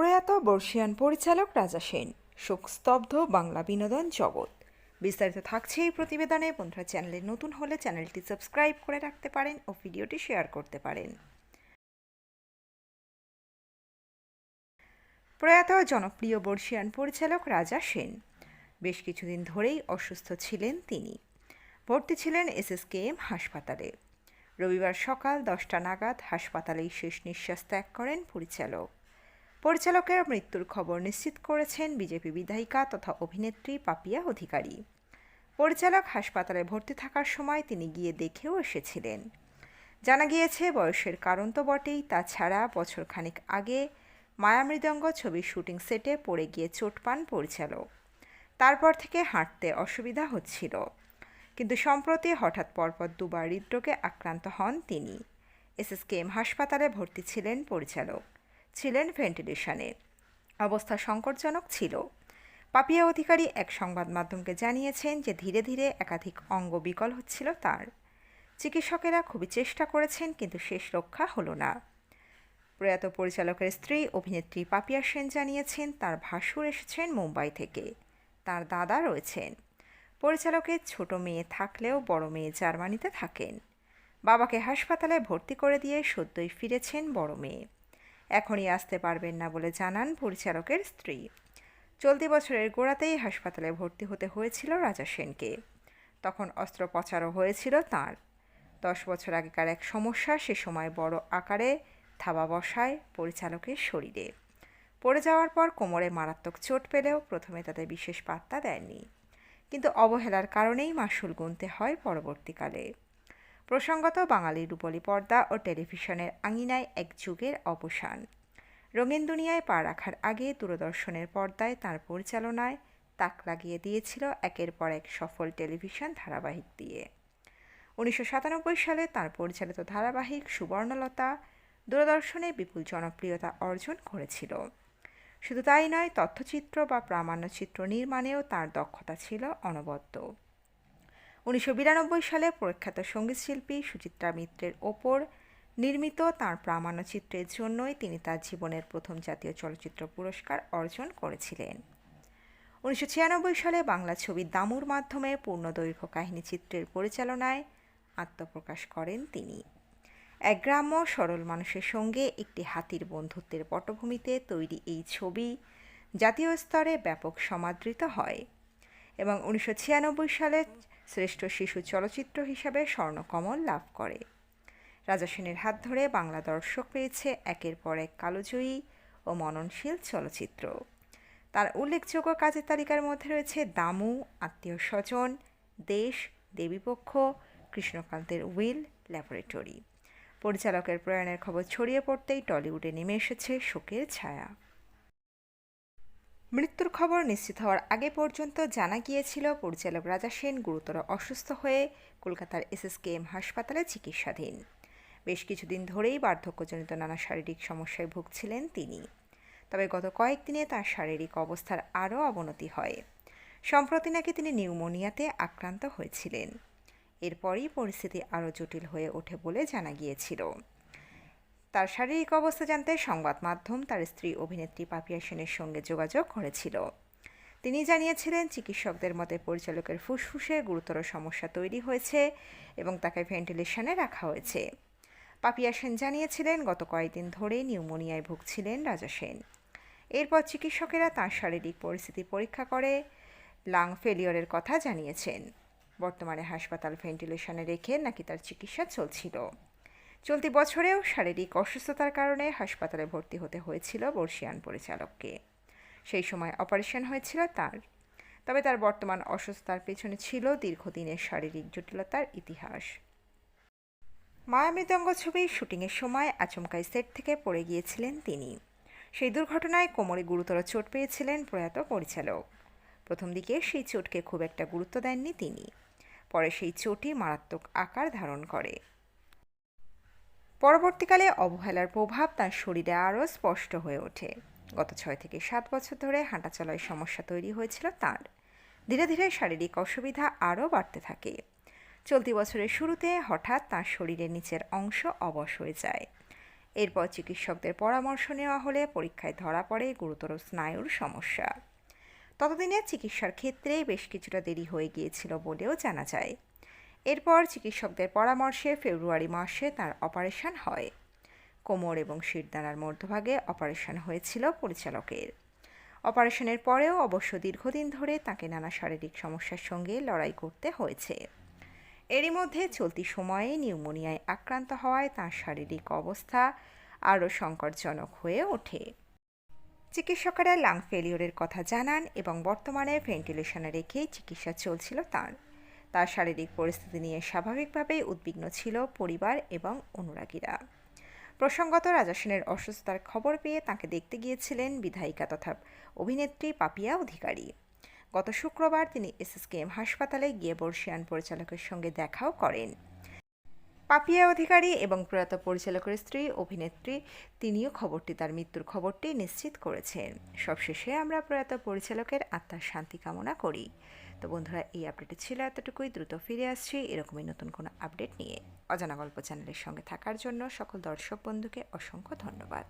প্রয়াত বর্ষিয়ান পরিচালক রাজা সেন, শোকস্তব্ধ বাংলা বিনোদন জগৎ। বিস্তারিত থাকছে এই প্রতিবেদনে। বন্ধুরা, চ্যানেলে নতুন হলে চ্যানেলটি সাবস্ক্রাইব করে রাখতে পারেন ও ভিডিওটি শেয়ার করতে পারেন। প্রয়াত জনপ্রিয় বর্ষিয়ান পরিচালক রাজা সেন বেশ কিছুদিন ধরেই অসুস্থ ছিলেন। তিনি ভর্তি ছিলেন SSKM হাসপাতালে। রবিবার সকাল 10টা নাগাদ হাসপাতালেই শেষ নিঃশ্বাস ত্যাগ করেন পরিচালকের মৃত্যুর খবর নিশ্চিত করেছেন বিজেপি বিধায়িকা তথা অভিনেত্রী পাপিয়া অধিকারী। পরিচালক হাসপাতালে ভর্তি থাকার সময় তিনি গিয়ে দেখেও এসেছিলেন। জানা গিয়েছে, বয়সের কারণ তো বটেই, তাছাড়া বছরখানেক আগে মায়ামৃদঙ্গ ছবির শুটিং সেটে পড়ে গিয়ে চোট পান পরিচালক। তারপর থেকে হাঁটতে অসুবিধা হচ্ছিল, কিন্তু সম্প্রতি হঠাৎ পরপর দুবার হৃদরোগে আক্রান্ত হন তিনি। SSKM হাসপাতালে ভর্তি ছিলেন পরিচালক, ছিলেন ভেন্টিলেশনে, অবস্থা সংকটজনক ছিল। পাপিয়া অধিকারী এক সংবাদ মাধ্যমকে জানিয়েছেন যে ধীরে ধীরে একাধিক অঙ্গ বিকল হচ্ছিল তার। চিকিৎসকেরা খুবই চেষ্টা করেছেন, কিন্তু শেষ রক্ষা হলো না। প্রয়াত পরিচালকের স্ত্রী অভিনেত্রী পাপিয়া সেন জানিয়েছেন, তার ভাসুর এসেছেন মুম্বাই থেকে, তার দাদা রয়েছেন। পরিচালকের ছোট মেয়ে থাকলেও বড় মেয়ে জার্মানিতে থাকেন। বাবাকে হাসপাতালে ভর্তি করে দিয়ে সদ্যই ফিরেছেন বড় মেয়ে। এখনই আসতে পারবেন না বলে জানান পরিচালকের স্ত্রী। চলতি বছরের গোড়াতেই হাসপাতালে ভর্তি হতে হয়েছিল রাজা সেনকে। তখন অস্ত্রোপচারও হয়েছিল তাঁর। 10 বছর আগেকার এক সমস্যা সে সময় বড় আকারে থাবা বসায় পরিচালকের শরীরে। পড়ে যাওয়ার পর কোমরে মারাত্মক চোট পেলেও প্রথমে তাতে বিশেষ পাত্তা দেননি, কিন্তু অবহেলার কারণেই মাশুল গুনতে হয় পরবর্তীকালে। প্রসঙ্গত, বাঙালির রূপলী পর্দা ও টেলিভিশনের আঙিনায় এক যুগের অবসান। রঙিন দুনিয়ায় পা রাখার আগে দূরদর্শনের পর্দায় তাঁর পরিচালনায় তাক লাগিয়ে দিয়েছিল একের পর এক সফল টেলিভিশন ধারাবাহিক দিয়ে। 1997 সালে তাঁর পরিচালিত ধারাবাহিক সুবর্ণলতা দূরদর্শনে বিপুল জনপ্রিয়তা অর্জন করেছিল। শুধু তাই নয়, তথ্যচিত্র বা প্রামাণ্যচিত্র নির্মাণেও তাঁর দক্ষতা ছিল অনবদ্য। 1992 সালে প্রখ্যাত সঙ্গীতশিল্পী সুচিত্রা মিত্রের ওপর নির্মিত তাঁর প্রামাণ্যচিত্রের জন্যই তিনি তার জীবনের প্রথম জাতীয় চলচ্চিত্র পুরস্কার অর্জন করেছিলেন। 1996 সালে বাংলা ছবি দামুর মাধ্যমে পূর্ণদৈর্ঘ্য কাহিনী চিত্রের পরিচালনায় আত্মপ্রকাশ করেন তিনি। এক গ্রাম্য সরল মানুষের সঙ্গে একটি হাতির বন্ধুত্বের পটভূমিতে তৈরি এই ছবি জাতীয় স্তরে ব্যাপক সমাদৃত হয় এবং 1996 সালে শ্রেষ্ঠ শিশু চলচ্চিত্র হিসাবে স্বর্ণকমল লাভ করে। রাজা সেনের হাত ধরে বাংলা দর্শক পেয়েছে একের পর এক কালোজয়ী ও মননশীল চলচ্চিত্র। তার উল্লেখযোগ্য কাজের তালিকার মধ্যে রয়েছে দামু, আত্মীয় স্বজন, দেশ, দেবীপক্ষ, কৃষ্ণকান্তের উইল, ল্যাবরেটরি। পরিচালকের প্রয়াণের খবর ছড়িয়ে পড়তেই টলিউডে নেমে এসেছে শোকের ছায়া। মৃত্যুর খবর নিশ্চিত হওয়ার আগে পর্যন্ত জানা গিয়েছিল পরিচালক রাজা সেন গুরুতর অসুস্থ হয়ে কলকাতার SSKM হাসপাতালে চিকিৎসাধীন। বেশ কিছুদিন ধরেই বার্ধক্যজনিত নানা শারীরিক সমস্যায় ভুগছিলেন তিনি। তবে গত কয়েকদিনে তার শারীরিক অবস্থার আরও অবনতি হয়। সম্প্রতি নাকি তিনি নিউমোনিয়াতে আক্রান্ত হয়েছিলেন। এরপরই পরিস্থিতি আরও জটিল হয়ে ওঠে বলে জানা গিয়েছিল। তার শারীরিক অবস্থা জানতে সংবাদ মাধ্যম তার স্ত্রী অভিনেত্রী পাপিয়া সেনের সঙ্গে যোগাযোগ করেছিল। তিনি জানিয়েছিলেন, চিকিৎসকদের মতে পরিচালকের ফুসফুসে গুরুতর সমস্যা তৈরি হয়েছে এবং তাকে ভেন্টিলেশনে রাখা হয়েছে। পাপিয়া সেন জানিয়েছিলেন, গত কয়েকদিন ধরে নিউমোনিয়ায় ভুগছিলেন রাজা সেন। এরপর চিকিৎসকেরা তাঁর শারীরিক পরিস্থিতি পরীক্ষা করে লাং ফেলিওরের কথা জানিয়েছেন। বর্তমানে হাসপাতাল ভেন্টিলেশনে রেখে নাকি তার চিকিৎসা চলছিল। চলতি বছরেও শারীরিক অসুস্থতার কারণে হাসপাতালে ভর্তি হতে হয়েছিল বর্ষিয়ান পরিচালককে। সেই সময় অপারেশন হয়েছিল তার। তবে তার বর্তমান অসুস্থতার পেছনে ছিল দীর্ঘদিনের শারীরিক জটিলতার ইতিহাস। মায়ামৃদঙ্গ ছবির শুটিংয়ের সময় আচমকাই সেট থেকে পড়ে গিয়েছিলেন তিনি। সেই দুর্ঘটনায় কোমরে গুরুতর চোট পেয়েছিলেন প্রয়াত পরিচালক। প্রথম দিকে সেই চোটকে খুব একটা গুরুত্ব দেননি তিনি। পরে সেই চোটই মারাত্মক আকার ধারণ করে। পরবর্তীকালে অবহেলার প্রভাব তার শরীরে আরও স্পষ্ট হয়ে ওঠে। গত 6 থেকে 7 বছর ধরে হাঁটাচলায় সমস্যা তৈরি হয়েছিল তার। ধীরে ধীরে শারীরিক অসুবিধা আরও বাড়তে থাকে। চলতি বছরের শুরুতে হঠাৎ তার শরীরের নিচের অংশ অবশ হয়ে যায়। এরপর চিকিৎসকদের পরামর্শ নেওয়া হলে পরীক্ষায় ধরা পড়ে গুরুতর স্নায়ুর সমস্যা। ততদিনে চিকিৎসার ক্ষেত্রে বেশ কিছুটা দেরি হয়ে গিয়েছিল বলেও জানা যায়। এরপর চিকিৎসকদের পরামর্শে ফেব্রুয়ারি মাসে তার অপারেশন হয়। কোমর এবং শিরদাঁড়ার মধ্যভাগে অপারেশন হয়েছিল পরিচালকের। অপারেশনের পরেও অবশ্য দীর্ঘদিন ধরে তাকে নানা শারীরিক সমস্যার সঙ্গে লড়াই করতে হয়েছে। এরই মধ্যে চলতি সময়ে নিউমোনিয়ায় আক্রান্ত হওয়ায় তাঁর শারীরিক অবস্থা আরও সংকটজনক হয়ে ওঠে। চিকিৎসকেরা লাং ফেলিওরের কথা জানান এবং বর্তমানে ভেন্টিলেশনে রেখেই চিকিৎসা চলছিল তাঁর। তার শারীরিক পরিস্থিতি নিয়ে স্বাভাবিকভাবেই উদ্বিগ্ন ছিল পরিবার এবং অনুরাগীরা। প্রসঙ্গত, রাজা সেনের অসুস্থতার খবর পেয়ে তাঁকে দেখতে গিয়েছিলেন বিধায়িকা তথা অভিনেত্রী পাপিয়া অধিকারী। গত শুক্রবার তিনি এসএসকেএম হাসপাতালে গিয়ে বর্ষিয়ান পরিচালকের সঙ্গে দেখাও করেন। পাপিয়া অধিকারী এবং প্রয়াত পরিচালকের স্ত্রী অভিনেত্রী তিনিও তার মৃত্যুর খবরটি নিশ্চিত করেছেন। সবশেষে আমরা প্রয়াত পরিচালকের আত্মার শান্তি কামনা করি। তো বন্ধুরা, এই আপডেটে ছিল এতটুকুই। দ্রুত ফিরে আসছি এরকমই নতুন কোনো আপডেট নিয়ে। অজানা গল্প চ্যানেলের সঙ্গে থাকার জন্য সকল দর্শক বন্ধুকে অসংখ্য ধন্যবাদ।